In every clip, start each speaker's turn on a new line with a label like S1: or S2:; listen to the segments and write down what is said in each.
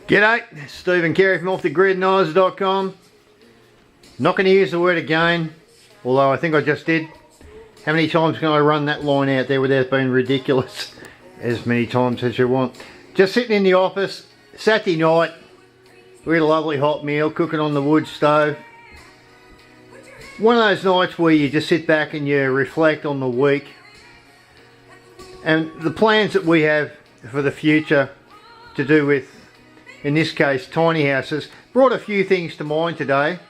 S1: G'day, Steve and Kerri from offthegridnoise.com. Not going to use the word again, although I think I just did. How many times can I run that line out there without being ridiculous? As many times as you want. Just sitting in the office, Saturday night. We had a lovely hot meal, cooking on the wood stove. One of those nights where you just sit back and you reflect on the week. And the plans that we have for the future to do with, in this case, tiny houses, brought a few things to mind today.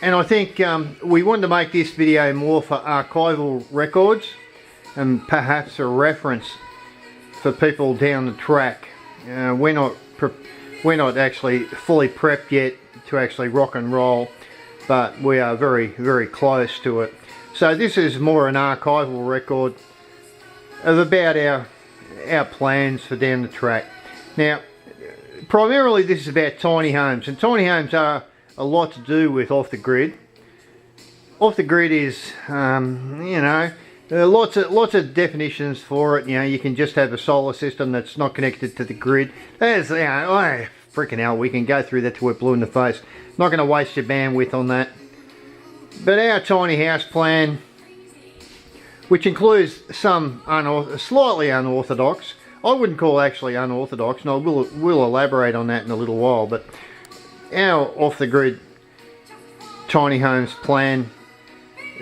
S1: And I think we wanted to make this video more for archival records and perhaps a reference for people down the track. We're not actually fully prepped yet to actually rock and roll, but we are very, very close to it. So this is more an archival record of about our plans for down the track. Now, primarily this is about tiny homes, and tiny homes are a lot to do with off the grid. Off the grid is, you know, there are lots of definitions for it. You know, you can just have a solar system that's not connected to the grid. There's, you know, oh, freaking hell, we can go through that till we're blue in the face. Not going to waste your bandwidth on that. But our tiny house plan, which includes some slightly unorthodox, I wouldn't call actually unorthodox, and I will elaborate on that in a little while, but our off-the-grid tiny homes plan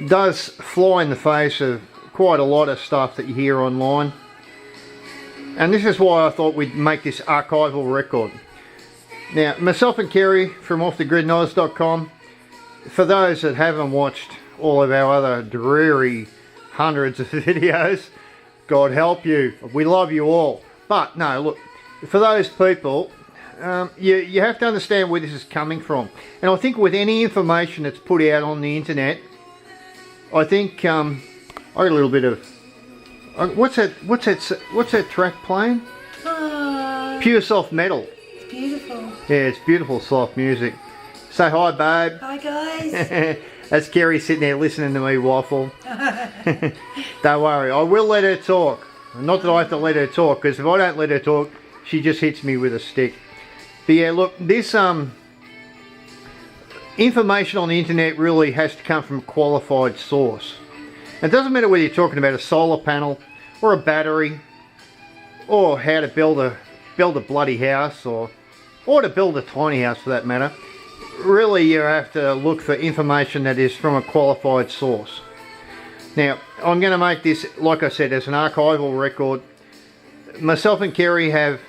S1: does fly in the face of quite a lot of stuff that you hear online. And this is why I thought we'd make this archival record. Now, myself and Kerri from offthegridnoise.com, for those that haven't watched all of our other dreary hundreds of videos, God help you, we love you all. But no, look, for those people, you have to understand where this is coming from. And I think with any information that's put out on the internet, I think I got a little bit of what's that track playing? Pure soft metal.
S2: It's beautiful.
S1: Yeah, it's beautiful soft music. Say hi, babe.
S2: Hi, guys.
S1: That's Kerri sitting there listening to me waffle. Don't worry, I will let her talk. Not that I have to let her talk, because if I don't let her talk, she just hits me with a stick. But yeah, look, this information on the internet really has to come from a qualified source. It doesn't matter whether you're talking about a solar panel or a battery, or how to build a bloody house, or to build a tiny house for that matter. Really, you have to look for information that is from a qualified source. Now, I'm going to make this, like I said, as an archival record. Myself and Kerri have...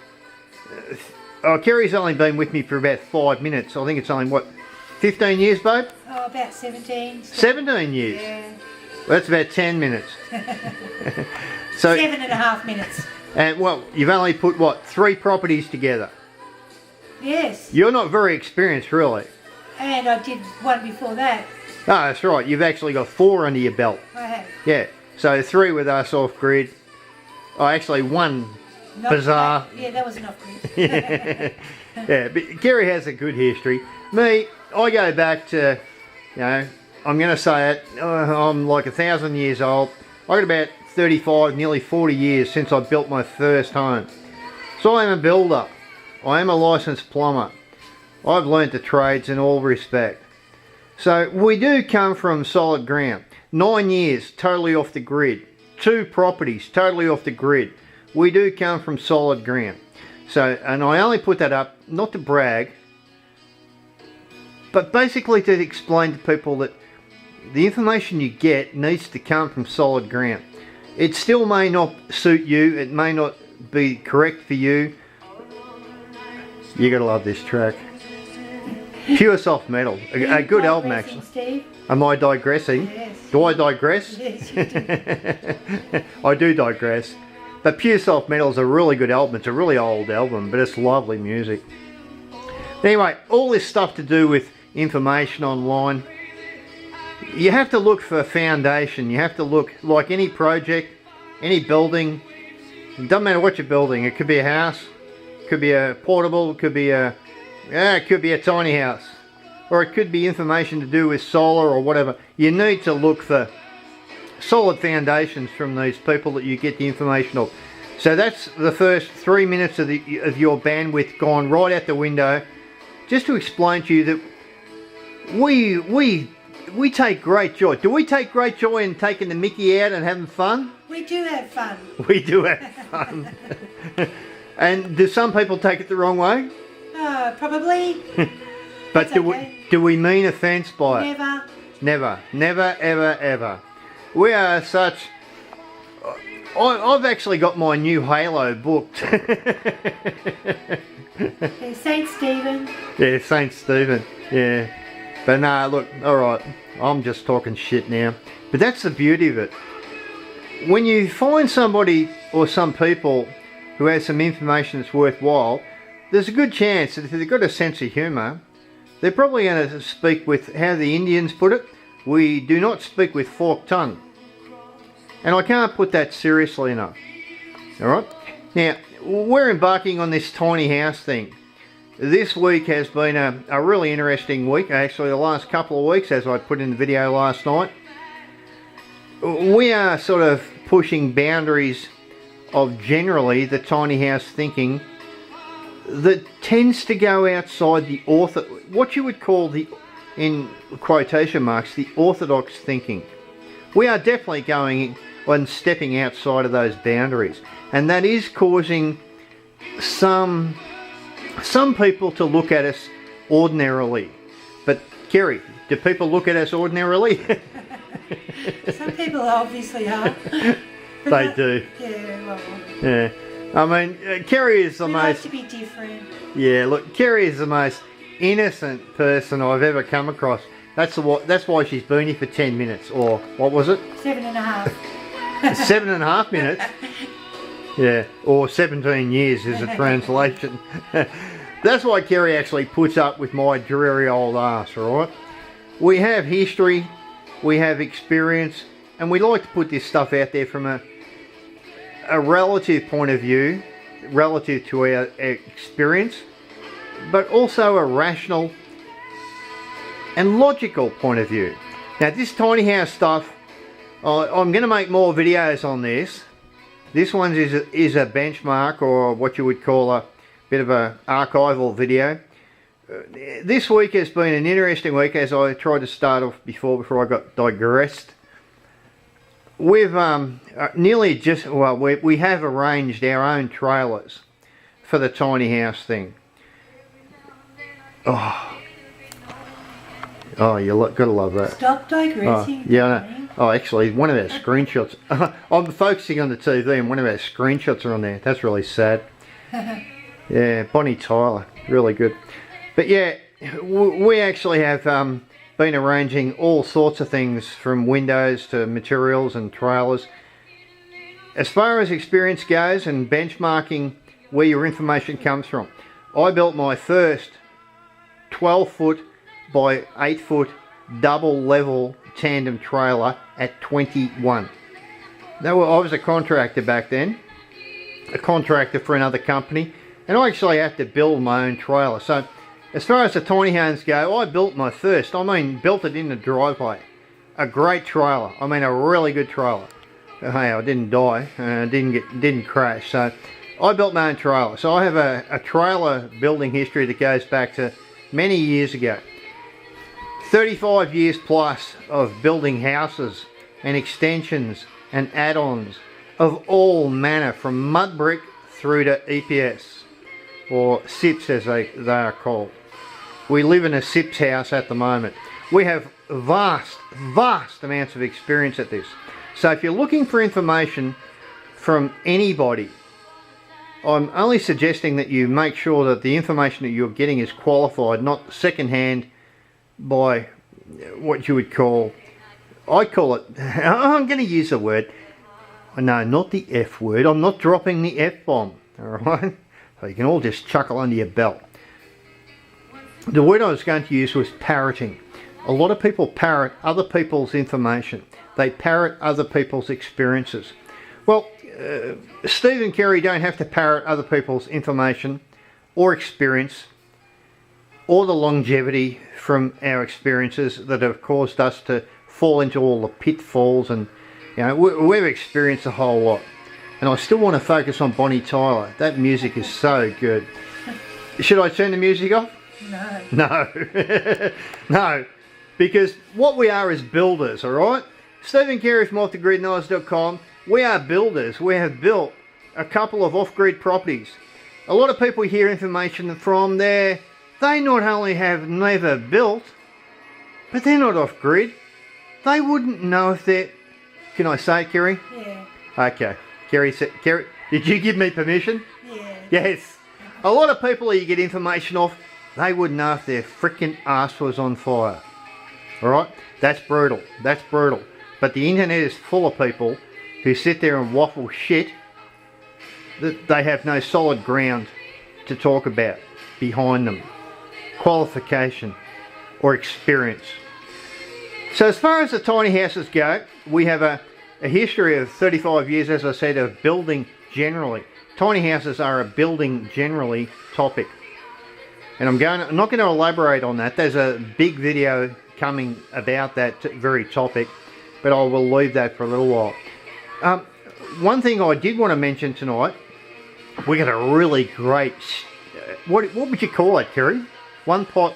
S1: Kerri's only been with me for about 5 minutes. I think it's only, what, 15 years, babe?
S2: Oh, about 17.
S1: 17 years?
S2: Yeah.
S1: Well, that's about 10 minutes. So,
S2: 7.5 minutes.
S1: And, well, you've only put, what, 3 properties together?
S2: Yes.
S1: You're not very experienced, really.
S2: And I did one before that.
S1: No, that's right. You've actually got 4 under your belt.
S2: I have.
S1: Yeah. So 3 with us off grid. Oh, actually 1 bizarre.
S2: Yeah, that was enough grid.
S1: Yeah, but Kerri has a good history. Me, I go back to, you know, I'm going to say it, I'm like 1,000 years old. I got about 35, nearly 40 years since I built my first home. So I am a builder. I am a licensed plumber. I've learnt the trades in all respect. So we do come from solid ground. 9 years totally off the grid. 2 properties totally off the grid. We do come from solid ground. So, and I only put that up not to brag, but basically to explain to people that the information you get needs to come from solid ground. It still may not suit you. It may not be correct for you. You gotta love this track. Pure soft metal. A good album, actually.
S2: Steve?
S1: Am I digressing?
S2: Yes.
S1: Do I digress?
S2: Yes, you do.
S1: I do digress. But Pure Soft Metal is a really good album. It's a really old album, but it's lovely music. Anyway, all this stuff to do with information online. You have to look for a foundation. You have to look, like any project, any building. It doesn't matter what you're building. It could be a house. It could be a portable. It could be a... Yeah, it could be a tiny house, or it could be information to do with solar or whatever. You need to look for solid foundations from these people that you get the information of. So that's the first 3 minutes of your bandwidth gone right out the window, just to explain to you that we take great joy. Do we take great joy in taking the mickey out and having fun?
S2: We do have fun.
S1: We do have fun. And do some people take it the wrong way?
S2: Probably.
S1: But do we mean offence by it?
S2: Never.
S1: Never. Never, ever, ever. We are such... I've actually got my new Halo booked.
S2: Yeah, Saint Stephen.
S1: Yeah, Saint Stephen. Yeah. But no, look, alright. I'm just talking shit now. But that's the beauty of it. When you find somebody or some people who has some information that's worthwhile, there's a good chance that if they've got a sense of humour, they're probably going to speak with, how the Indians put it, we do not speak with forked tongue. And I can't put that seriously enough. Alright? Now, we're embarking on this tiny house thing. This week has been a really interesting week. Actually, the last couple of weeks, as I put in the video last night. We are sort of pushing boundaries of generally the tiny house thinking that tends to go outside the what you would call the, in quotation marks, the orthodox thinking. We are definitely going and stepping outside of those boundaries, and that is causing some people to look at us ordinarily. But Kerri, do people look at us ordinarily?
S2: Some people obviously are.
S1: They do.
S2: Yeah, well.
S1: Yeah. I mean, Kerri is the
S2: We
S1: most...
S2: like to be different.
S1: Yeah, look, Kerri is the most innocent person I've ever come across. That's why she's been here for 10 minutes, or what was it?
S2: 7.5.
S1: 7.5 minutes? Yeah, or 17 years is a translation. That's why Kerri actually puts up with my dreary old ass, alright? We have history, we have experience, and we like to put this stuff out there from a relative point of view, relative to our experience, but also a rational and logical point of view. Now, this tiny house stuff, I'm going to make more videos on this. This one is a benchmark, or what you would call a bit of a archival video. This week has been an interesting week, as I tried to start off before I got digressed. We've nearly just, well, we have arranged our own trailers for the tiny house thing. Oh, gotta love that.
S2: Stop digressing.
S1: Oh, yeah. Oh, actually, one of our screenshots. I'm focusing on the TV, and one of our screenshots are on there. That's really sad. Yeah, Bonnie Tyler, really good. But yeah, we actually have been arranging all sorts of things, from windows to materials and trailers. As far as experience goes and benchmarking where your information comes from, I built my first 12-foot by 8-foot double level tandem trailer at 21. Now, I was a contractor back then, a contractor for another company, and I actually had to build my own trailer. So as far as the tiny homes go, I built my first, built it in the driveway. A great trailer, a really good trailer. Hey, I didn't die, didn't crash, so I built my own trailer. So I have a trailer building history that goes back to many years ago. 35 years plus of building houses and extensions and add-ons of all manner, from mud brick through to EPS, or SIPs as they are called. We live in a SIPs house at the moment. We have vast amounts of experience at this. So if you're looking for information from anybody, I'm only suggesting that you make sure that the information that you're getting is qualified, not second-hand by what you would call, I call it, I'm going to use a word, no, not the F word, I'm not dropping the F-bomb, alright? So you can all just chuckle under your belt. The word I was going to use was parroting. A lot of people parrot other people's information. They parrot other people's experiences. Well, Steve and Kerri don't have to parrot other people's information or experience, or the longevity from our experiences that have caused us to fall into all the pitfalls, and we've experienced a whole lot. And I still want to focus on Bonnie Tyler. That music is so good. Should I turn the music off?
S2: No.
S1: No. No. Because what we are is builders, alright? Steve and Kerri from offthegridnoise.com. We are builders. We have built a couple of off-grid properties. A lot of people hear information from there. They not only have never built, but they're not off-grid. They wouldn't know if they're... Can I say it, Kerri?
S2: Yeah.
S1: Okay. Kerri, did you give me permission?
S2: Yeah.
S1: Yes. A lot of people that you get information off, they wouldn't know if their freaking ass was on fire. Alright? That's brutal. That's brutal. But the internet is full of people who sit there and waffle shit that they have no solid ground to talk about behind them. Qualification or experience. So as far as the tiny houses go, we have a history of 35 years, as I said, of building generally. Tiny houses are a building generally topic. And I'm not going to elaborate on that. There's a big video coming about that very topic, but I will leave that for a little while. One thing I did want to mention tonight, we got a really great, what would you call it, Kerri? One pot.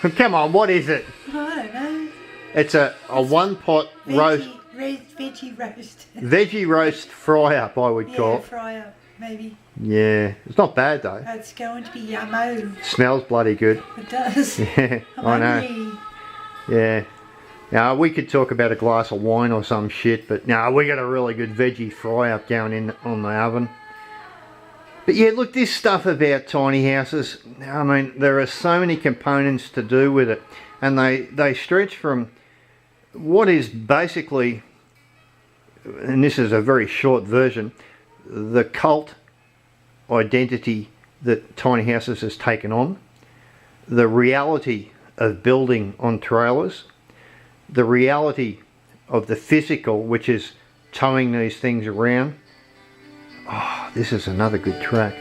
S1: Come on, what is it?
S2: I don't know.
S1: It's a one pot roast.
S2: Veggie roast.
S1: Veggie roast fry up, I would call
S2: Yeah,
S1: it.
S2: fry up, maybe.
S1: Yeah, it's not bad though.
S2: It's going to be yummo.
S1: Smells bloody good.
S2: It does.
S1: Yeah,
S2: I'm
S1: I know.
S2: hungry.
S1: Yeah. Now we could talk about a glass of wine or some shit, but no, we got a really good veggie fry up going in on the oven. But yeah, look, this stuff about tiny houses, I mean, there are so many components to do with it, and they stretch from what is basically, and this is a very short version, the cult identity that tiny houses has taken on, the reality of building on trailers, the reality of the physical, which is towing these things around. Oh, this is another good track.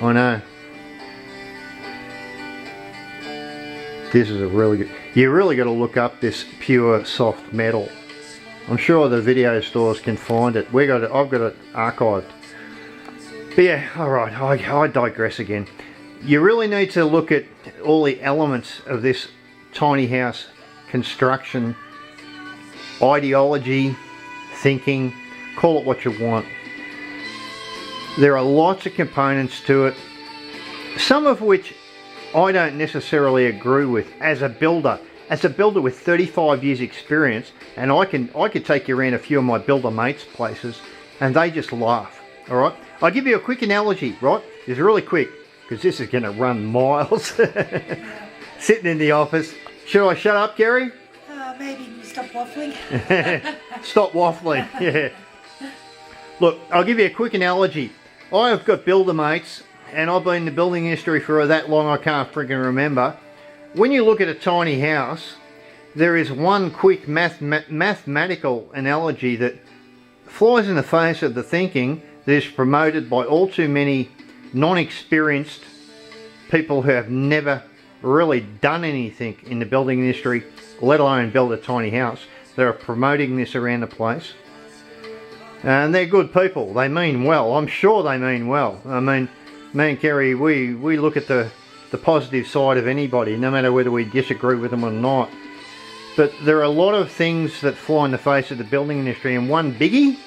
S1: I know. This is a really good... You really got to look up this pure soft metal. I'm sure the video stores can find it. I've got it archived. But yeah, alright, I digress again. You really need to look at all the elements of this tiny house construction, ideology, thinking, call it what you want. There are lots of components to it, some of which I don't necessarily agree with as a builder. As a builder with 35 years experience, and I could take you around a few of my builder mates' places and they just laugh. Alright? I'll give you a quick analogy, right? It's really quick, because this is going to run miles. Sitting in the office. Should I shut up, Kerri?
S2: Maybe you stop waffling.
S1: Stop waffling, yeah. Look, I'll give you a quick analogy. I have got builder mates, and I've been in the building industry for that long I can't freaking remember. When you look at a tiny house, there is one quick mathematical analogy that flies in the face of the thinking that is promoted by all too many non-experienced people who have never really done anything in the building industry, let alone build a tiny house. They're promoting this around the place. And they're good people. They mean well. I'm sure they mean well. I mean, me and Kerri, we look at the positive side of anybody, no matter whether we disagree with them or not. But there are a lot of things that fly in the face of the building industry, and one biggie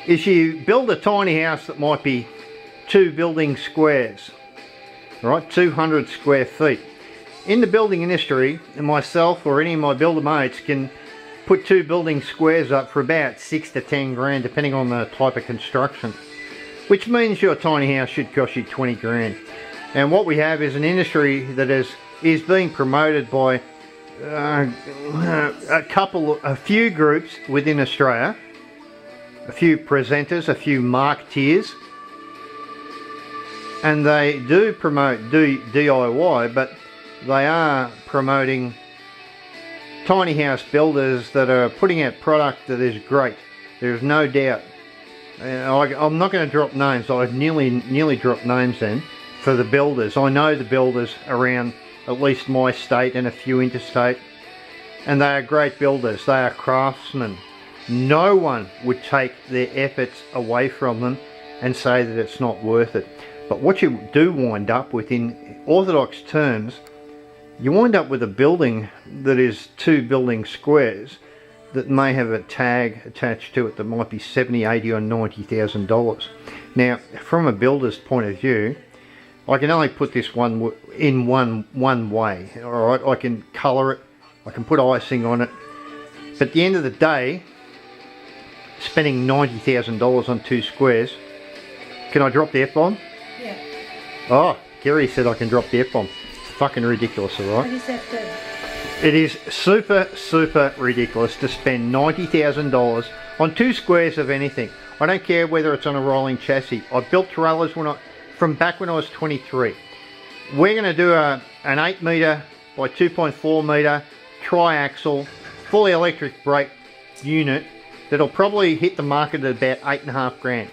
S1: is you build a tiny house that might be 2 building squares, right? 200 square feet. In the building industry, myself or any of my builder mates can put 2 building squares up for about 6 to 10 grand, depending on the type of construction, which means your tiny house should cost you 20 grand. And what we have is an industry that is being promoted by a few groups within Australia, a few presenters, a few marketeers, and they do promote DIY, but they are promoting tiny house builders that are putting out product that is great. There's no doubt. I'm not going to drop names. I've nearly dropped names then for the builders. I know the builders around at least my state and a few interstate, and they are great builders. They are craftsmen. No one would take their efforts away from them and say that it's not worth it. But what you do wind up with, in orthodox terms, you wind up with a building that is 2 building squares that may have a tag attached to it that might be $70,000, $80,000 or $90,000. Now, from a builder's point of view, I can only put this one way. All right, I can colour it, I can put icing on it, but at the end of the day, spending $90,000 on 2 squares. Can I drop the F-bomb?
S2: Yeah.
S1: Oh, Kerri said I can drop the F-bomb. It's fucking ridiculous, all right?
S2: What is that do?
S1: It is super, super ridiculous to spend $90,000 on 2 squares of anything. I don't care whether it's on a rolling chassis. I've built trailers from back when I was 23. We're going to do an 8 metre by 2.4 metre triaxle, fully electric brake unit that'll probably hit the market at about $8.5 grand.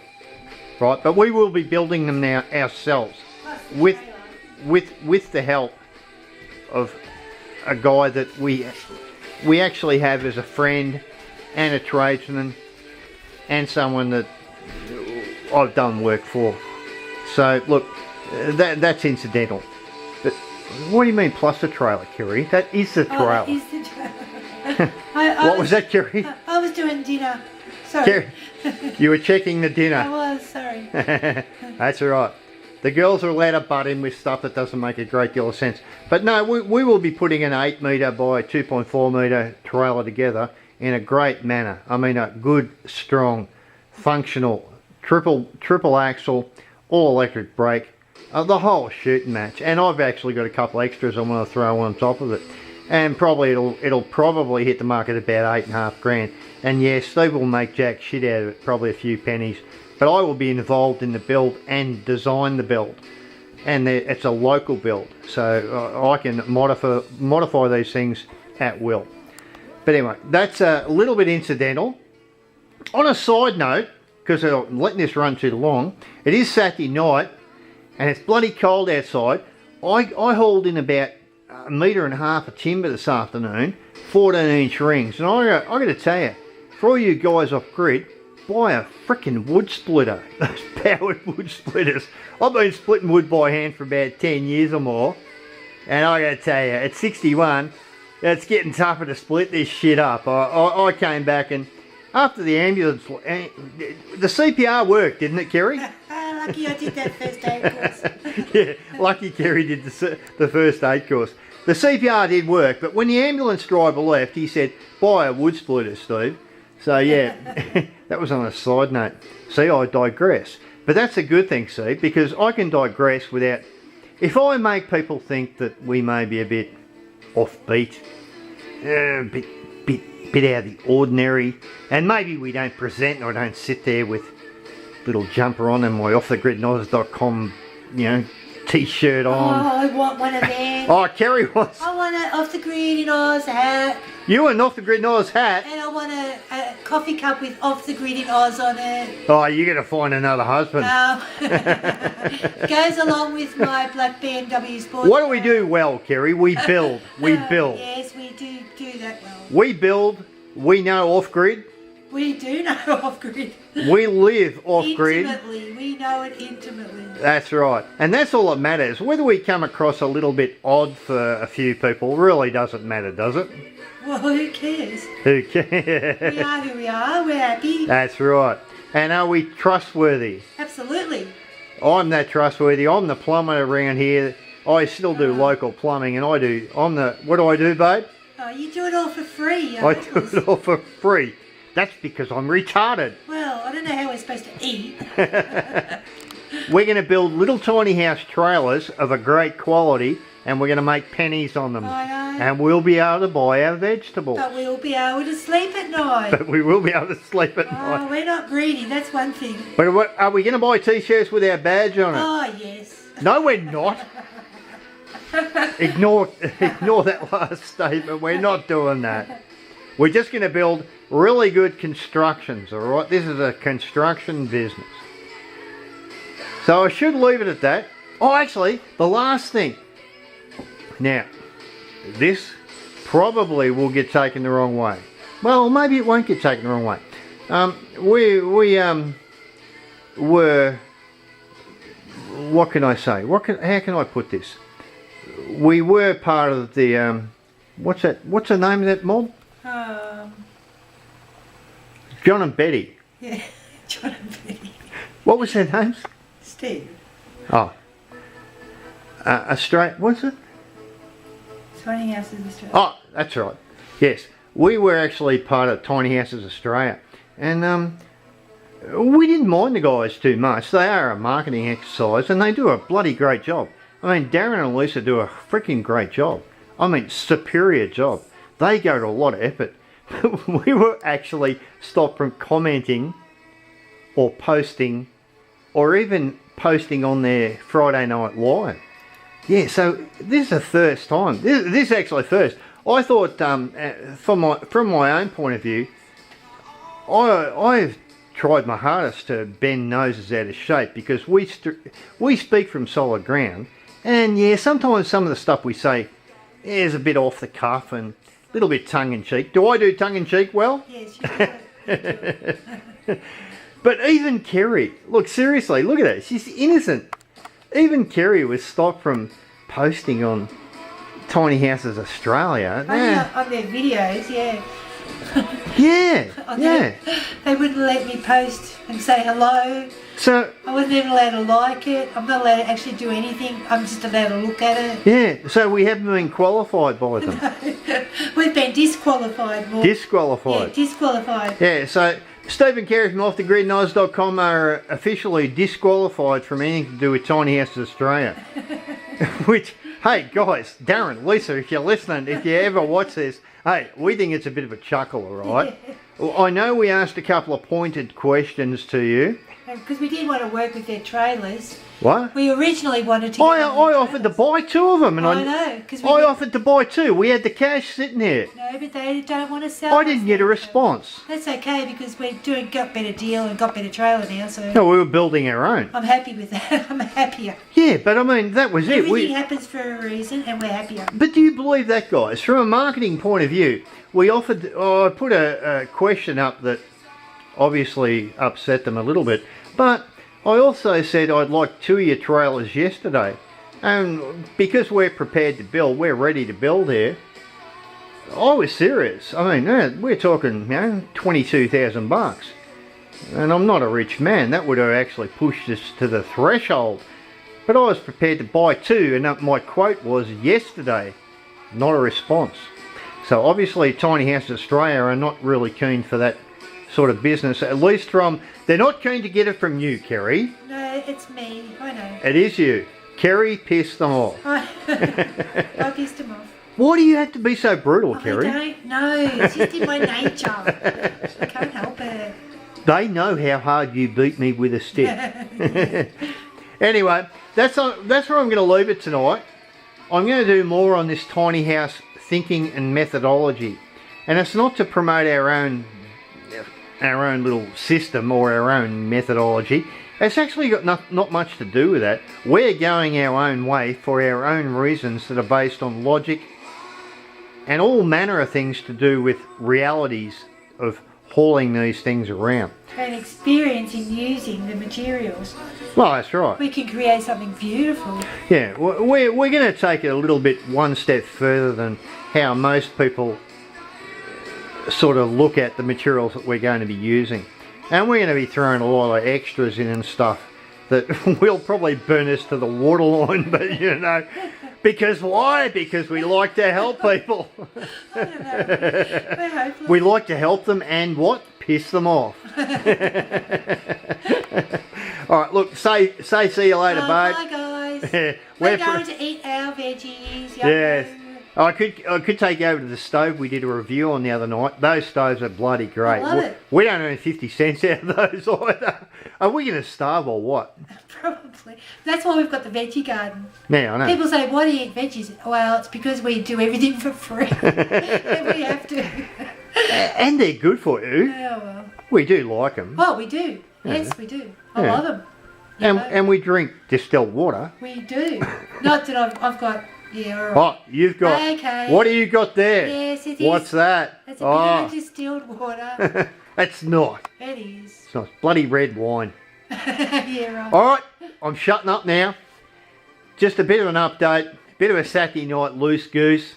S1: Right, but we will be building them now ourselves with the help of a guy that we actually have as a friend and a tradesman and someone that I've done work for. So look, that's incidental. But what do you mean plus the trailer, Kerri? That is the trailer.
S2: Oh, that is the trailer.
S1: What was that, Kerri?
S2: I was doing dinner. Sorry.
S1: Kerri, you were checking the dinner.
S2: I was, sorry.
S1: That's all right. The girls are allowed to butt in with stuff that doesn't make a great deal of sense. But no, we will be putting an 8 metre by 2.4 metre trailer together in a great manner. I mean, a good, strong, functional, triple axle, all electric brake, the whole shooting match. And I've actually got a couple extras I want to throw on top of it. And probably it'll probably hit the market about $8.5 grand. And yes, Steve will make jack shit out of it, probably a few pennies. But I will be involved in the build and design the build. And it's a local build, so I can modify these things at will. But anyway, that's a little bit incidental. On a side note, because I'm letting this run too long, it is Saturday night and it's bloody cold outside. I hauled in about 1.5 metres of timber this afternoon, 14-inch rings, and I got to tell you, for all you guys off grid, buy a frickin' wood splitter. Those powered wood splitters. I've been splitting wood by hand for about 10 years or more, and I gotta tell you, at 61, it's getting tougher to split this shit up. I came back, and after the ambulance, the CPR worked, didn't it, Kerri?
S2: Lucky I did that first aid course.
S1: Yeah, lucky Kerri did the first aid course. The CPR did work, but when the ambulance driver left, he said, buy a wood splitter, Steve. So yeah, that was on a side note. See, I digress. But that's a good thing, see, because I can digress without... If I make people think that we may be a bit offbeat, a bit out of the ordinary, and maybe we don't present, and I don't sit there with little jumper on and my offthegridnoz.com, you know, t-shirt on.
S2: Oh, I want one of them.
S1: Oh, Kerri wants...
S2: I want an Off the Grid in Oz hat.
S1: You an Off the Grid Oz hat?
S2: And I want a coffee cup with Off the Grid in Oz on it.
S1: Oh, you're going to find another husband.
S2: Goes along with my black BMW sports.
S1: What do we do well, Kerri? We build. We build.
S2: Yes, we do that well.
S1: We build. We know off-grid.
S2: We do know off-grid.
S1: We live off-grid.
S2: Intimately. We know it intimately.
S1: That's right. And that's all that matters. Whether we come across a little bit odd for a few people really doesn't matter, does it?
S2: Well, who cares?
S1: Who cares?
S2: We are who we are. We're happy.
S1: That's right. And are we trustworthy?
S2: Absolutely.
S1: I'm that trustworthy. I'm the plumber around here. I still do local plumbing, and what do I do, babe?
S2: Oh, you do it all for free.
S1: I do it all for free. That's because I'm retarded.
S2: Well, I don't know how we're supposed to eat.
S1: We're going to build little tiny house trailers of a great quality, and we're going to make pennies on them.
S2: I know.
S1: And we'll be able to buy our vegetables.
S2: But we'll be able to sleep at night.
S1: But we will be able to sleep at night.
S2: Oh, we're not greedy, that's one thing.
S1: But what, are we going to buy t-shirts with our badge on it?
S2: Oh, yes.
S1: No, we're not. Ignore that last statement. We're not doing that. We're just going to build really good constructions, all right? This is a construction business. So I should leave it at that. Oh, actually, the last thing. Now, this probably will get taken the wrong way. Well, maybe it won't get taken the wrong way. We were, what can I say? How can I put this? We were part of the, what's the name of that mob? John and Betty.
S2: Yeah, John and Betty.
S1: What was their names?
S2: Steve.
S1: Oh. Australia, what's it?
S2: Tiny Houses Australia.
S1: Oh, that's right. Yes. We were actually part of Tiny Houses Australia. And we didn't mind the guys too much. They are a marketing exercise and they do a bloody great job. I mean, Darren and Lisa do a freaking great job. I mean, superior job. They go to a lot of effort. We were actually stopped from commenting or posting or even posting on their Friday Night Live. Yeah, so this is the first time. This is actually first. I thought, from my own point of view, I've tried my hardest to bend noses out of shape because we speak from solid ground, and yeah, sometimes some of the stuff we say is a bit off the cuff and a little bit tongue in cheek. Do I do tongue in cheek well?
S2: Yes, you do.
S1: But even Kerri, look, seriously, look at her. She's innocent. Even Kerri was stopped from posting on Tiny Houses Australia.
S2: On their videos, yeah.
S1: Yeah.
S2: They wouldn't let me post and say hello.
S1: So
S2: I wasn't even allowed to like it. I'm not allowed to actually do anything. I'm just allowed to look at it.
S1: yeah, so we haven't been qualified by them.
S2: We've been disqualified. More.
S1: Disqualified.
S2: Yeah, disqualified.
S1: Yeah, so Steve and Kerri from offthegridnoz.com are officially disqualified from anything to do with Tiny Houses Australia. Which, hey guys, Darren, Lisa, if you're listening, if you ever watch this, hey, we think it's a bit of a chuckle, alright? Well, I know we asked a couple of pointed questions to you.
S2: Because we did want to work with their trailers.
S1: What?
S2: We originally wanted to.
S1: I offered to buy two of them, and
S2: I know. Because
S1: I offered to buy two. We had the cash sitting there.
S2: No, but they don't want to sell.
S1: I didn't get a response.
S2: That's okay because we're got better deal and got better trailer now. So
S1: No, we were building our own.
S2: I'm happy with that. I'm happier.
S1: Yeah, but I mean that was it.
S2: Everything happens for a reason, and we're happier.
S1: But do you believe that, guys? From a marketing point of view, we offered. I put a question up that obviously upset them a little bit, but I also said I'd like two of your trailers yesterday, and because we're prepared to build, we're ready to build here. I was serious. I mean, we're talking, $22,000, and I'm not a rich man. That would have actually pushed us to the threshold. But I was prepared to buy two, and my quote was yesterday. Not a response. So obviously, Tiny House Australia are not really keen for that sort of business, at least they're not keen to get it from you, Kerri.
S2: No, it's me. I know.
S1: It is you. Kerri pissed them off.
S2: I pissed them off.
S1: Why do you have to be so brutal, Kerri?
S2: I don't know. It's just in my nature. I can't help it.
S1: They know how hard you beat me with a stick. Anyway, that's where I'm going to leave it tonight. I'm going to do more on this tiny house thinking and methodology. And it's not to promote our own little system or our own methodology. It's actually got not much to do with that. We're going our own way for our own reasons that are based on logic and all manner of things to do with realities of hauling these things around.
S2: And experience in using the materials.
S1: Well, that's right.
S2: We can create something beautiful.
S1: Yeah, we're going to take it a little bit one step further than how most people sort of look at the materials that we're going to be using, and we're going to be throwing a lot of extras in and stuff that will probably burn us to the waterline, but because why? Because we like to help people.
S2: I don't know. We're hopeless.
S1: We like to help them and what? Piss them off. Alright, look, say see you later, babe.
S2: Bye guys. We're going to eat our veggies.
S1: Yes. I could take you over to the stove we did a review on the other night. Those stoves are bloody great.
S2: I love it.
S1: We don't earn 50 cents out of those either. Are we going to starve or what?
S2: Probably. That's why we've got the veggie garden.
S1: Yeah, I know.
S2: People say, why do you eat veggies? Well, it's because we do everything for free. And we have to.
S1: And they're good for you.
S2: Yeah, well.
S1: We do like them.
S2: Oh, we do. Yes, we do. I love them.
S1: And we drink distilled water.
S2: We do. Not that I've got Yeah, alright.
S1: Oh, you've got...
S2: Okay.
S1: What do you got there?
S2: Yes, it is.
S1: What's that?
S2: It's a bit of distilled water.
S1: It's not.
S2: It is.
S1: It's not. It's bloody red wine.
S2: Yeah, right.
S1: Alright, I'm shutting up now. Just a bit of an update. Bit of a Saturday night loose goose.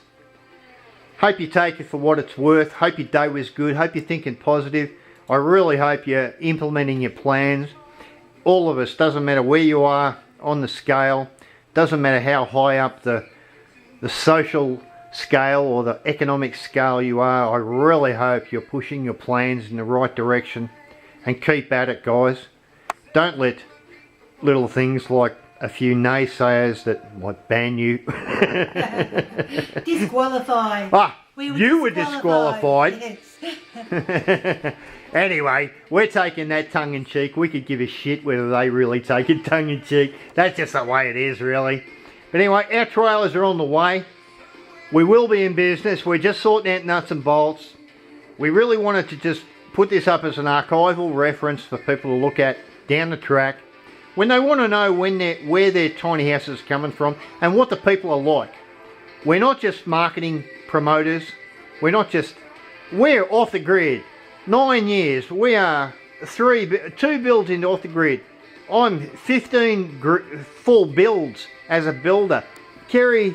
S1: Hope you take it for what it's worth. Hope your day was good. Hope you're thinking positive. I really hope you're implementing your plans. All of us, doesn't matter where you are on the scale. Doesn't matter how high up the social scale or the economic scale you are. I really hope you're pushing your plans in the right direction. And keep at it, guys. Don't let little things like a few naysayers that might ban you.
S2: Disqualified.
S1: Ah, you were disqualified.
S2: Yes.
S1: Anyway, we're taking that tongue-in-cheek. We could give a shit whether they really take it tongue-in-cheek. That's just the way it is, really. But anyway, our trailers are on the way. We will be in business. We're just sorting out nuts and bolts. We really wanted to just put this up as an archival reference for people to look at down the track when they want to know where their tiny house is coming from and what the people are like. We're not just marketing promoters. We're off the grid. 9 years. We are 2 builds into off the grid. I'm 15 full builds as a builder. Kerri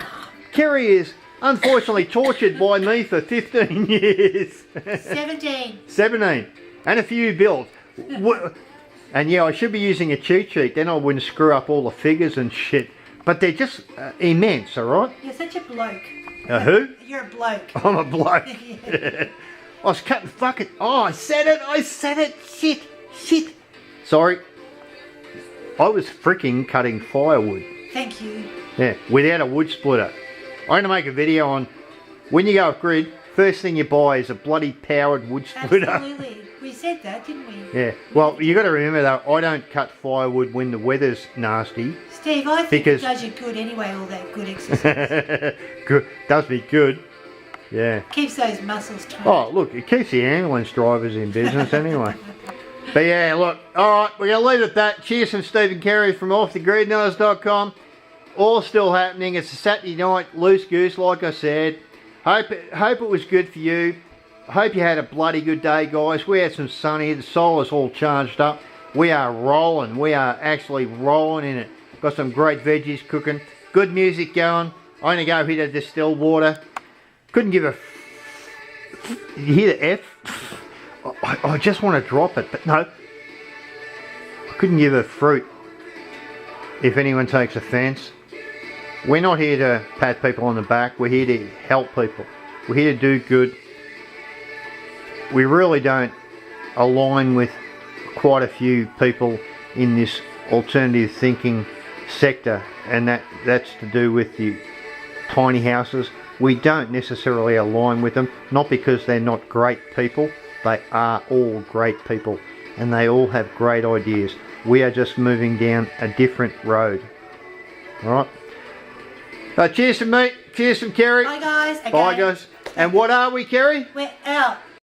S1: is unfortunately tortured by me for 15 years.
S2: 17.
S1: 17. And a few builds. And yeah, I should be using a cheat sheet, then I wouldn't screw up all the figures and shit. But they're just immense, alright?
S2: You're such a bloke.
S1: Who?
S2: You're a bloke.
S1: I'm a bloke.
S2: Yeah.
S1: I was cutting fucking... Oh, I said it. Shit. Sorry. I was freaking cutting firewood.
S2: Thank you.
S1: Yeah, without a wood splitter. I'm going to make a video on when you go off grid, first thing you buy is a bloody powered wood splitter.
S2: Absolutely. We said that, didn't we?
S1: Yeah. Well, you got to remember though, I don't cut firewood when the weather's nasty.
S2: Steve, I think it does you good anyway, all that good exercise.
S1: Good. Does me good. Yeah.
S2: Keeps those muscles tight.
S1: Oh, look, it keeps the ambulance drivers in business anyway. But yeah, look, alright, we're going to leave it at that. Cheers from Steve and Kerri from offthegridknowers.com. All still happening. It's a Saturday night loose goose, like I said. Hope it was good for you. Hope you had a bloody good day, guys. We had some sun here. The solar's all charged up. We are rolling. We are actually rolling in it. Got some great veggies cooking. Good music going. I'm going to go hit a distilled water. Couldn't give a... You hear the F? I just want to drop it, but no. I couldn't give a fruit. If anyone takes offence. We're not here to pat people on the back. We're here to help people. We're here to do good. We really don't align with quite a few people in this alternative thinking sector, and that's to do with the tiny houses. We don't necessarily align with them, not because they're not great people. They are all great people, and they all have great ideas. We are just moving down a different road. Alright? Cheers from me, cheers from Kerri.
S2: Bye guys. Okay.
S1: Bye guys. And what are we, Kerri?
S2: We're out.